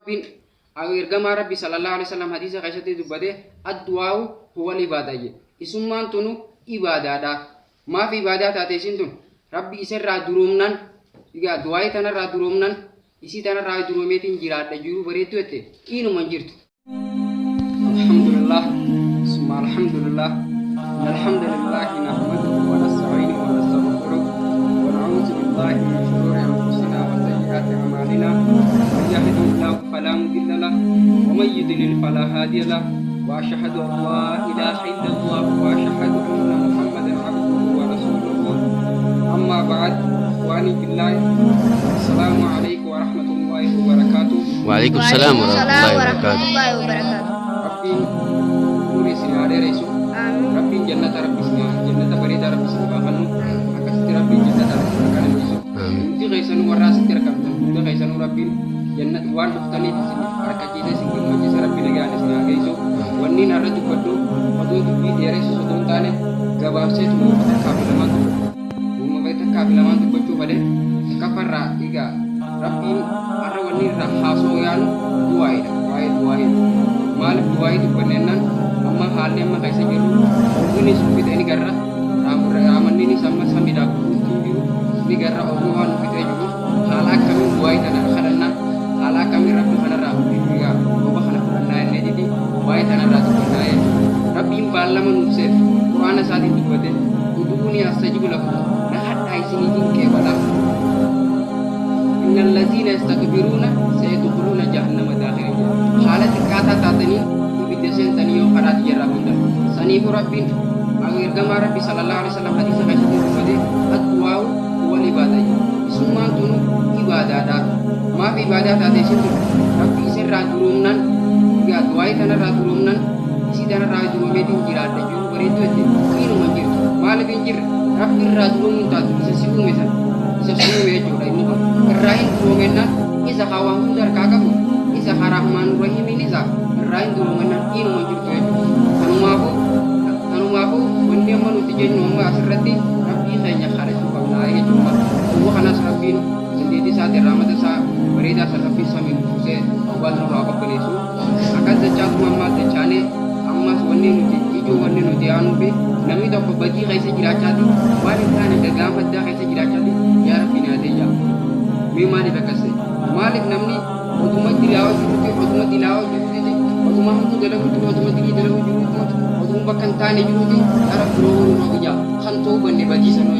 bin ergama Rabbi sallallahu alaihi wasallam hadisa keessatti dubbate addu'aa huwa ibaada je isummaan tunu ibaadaadha maaf ibaadaa taate isin tun Rabbi isarraa duroomnan iga du'aa tanarraa duroomnan isi tanarraa duroomeetiin jiraadha jiru bareedu ette inuma jirtu alhamdulillah summa alhamdulillah alhamdulillah nahmaduhu wa nasta'inuhu wa nastaghfiruh wa na'udzu billahi min shururi anfusina wa sayyiati a'malina يهده الله فلا مضل له ومن يضلل فلا هادي له واشهد ان لا اله الا الله واشهد ان محمدا عبده ورسوله اما بعد واني بالله السلام عليكم ورحمه الله وبركاته. وعليكم السلام ورحمه الله وبركاته. ربي نوري سياده ريسو ربي جنة ربي سنا جنة بريدة ربي سنا كانوا اكثر ربي جنة ربي كانوا ريسو انت غيسن وراس تركم انت غيسن ربي jannat wan duftani bisini harka jide singin mo jisa rabbi lagane sina gaiso wanni na raju baddu odo dubbi dere so don tane gabab se tu ta kabilaman tu mo beta kabilaman tu boccu bade kafarra iga rabbi arra wanni ra haso yan duai mal duai tu benenan amma halne ma kaise geru ini supi ini garra raman ini sama samida kunju ni garra odo wan fitre jugo hala kami duai tanah khadanna ala kami rabbi hanara ya boba hana kurana ne jadi wai tanara tu kunai rabbi balla manuse qur'ana sadi dibade uduni astajibu lakum na hatta isini jinke wala innal ladzina yastakbiruna sayadkhuluna jahannama dakhirin halat kata tatani ibidesen taniyo qarat jarabunda sani rabbin agir gama rabbi sallallahu alaihi wasallam hadis kaisi dibade atwa wal ibadah summa tunu ibadada maaf ibadah taate situ rabbi isirraa durumnan ya du'aa tanarraa durumnan isi tanarraa durumeetiin jiraadha jiru bareedu ette inuma jirtu maaliif hin jirre rabbi irraa durumun taatu isa si uume san isa suume jechuudha inni kun irraa hin durumennaan isa hawaan hunda harkaa qabu isa harahmaan rahimin isa irraa hin durumennaan inuma jirtu jechuudha kanumaafu wanni amma nuti jennu amma asirratti rabbii keenya kadhachuu qabnaa jechuudha uwwa kanas rabbiin sendiri saat rahmat sa berita sarrafi sami se awal nuru apa belisu akan sejak mama sejane amma wanni nuti ijo wanni nuti anu be nami do ko bagi kaise jirachati wani kana daga madda kaise jirachati ya rabbi na deja mi mali bakase malik namni oduma dilawa juruti oduma dilawa juruti oduma hantu dalagu juruti oduma digi dalagu juruti oduma bakantane juruti arab bro no bija hantu bande bagi sanu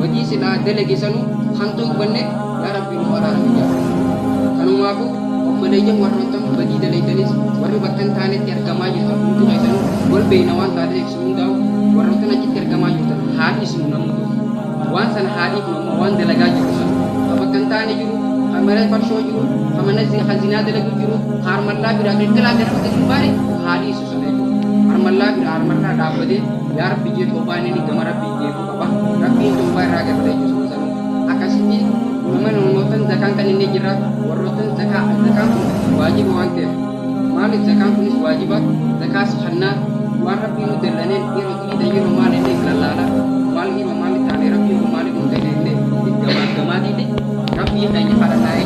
bagi sila delege sanu hantu bande ya rabbi no arana bija kanumaku obboleeyyan warroota bagi dalaytanis warri bakkan taanetti argamaa jirtan hundi keessanuu wal beeynawan taatee sundaa'u warroota achitti argamaa jirtan haadhi sun namutu waan sana haadhiif nama waan dalagaa jiru sun bakkan taane jiru hamara farshoo jiru hamana hazinaa dalagu jiru harmallaa biraa qilqilaa garafate jimbaare haadhi isu sun harmallaa biraa harmallaa dhaabbate yaa rabbi jee toobaanini gama rabbii jeefu qaba rabbiin toobaa irraa garafate jiru sanuu akkasitti nama nonotan zakaan kan inni jira warrotan zakaan wajiba waan ta'eef maaliif zakaan kunis wajiba zakaa suhannaa waan rabbiin nu dallaneen yeroo dhiida yeroo maal illee lallaala maal yeroo maal taane rabbiin nu maaliif nu ta'e illee gamaatiiti rabbii keenya kadhannaa'e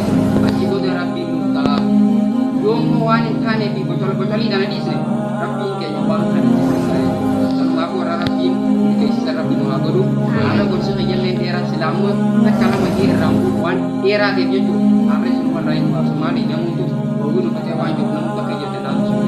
achi booda rabbiin nu ta'a yoommoo waan hin taanee fi bocolii dana dhiisne rabbiin keenya waan kana jibbisaa'e sanumaaf warra rabbiin nu keessisa rabbi nu haa godhu haala gorsa kiyyaillee dheeraa silaamoo takka lama dhiirraan waan dheeraa ta'eef jechuudha. Amri sun warra hin baasu maali namuutu oguun uffatee waan jiru namu bakka jedhe laatu sun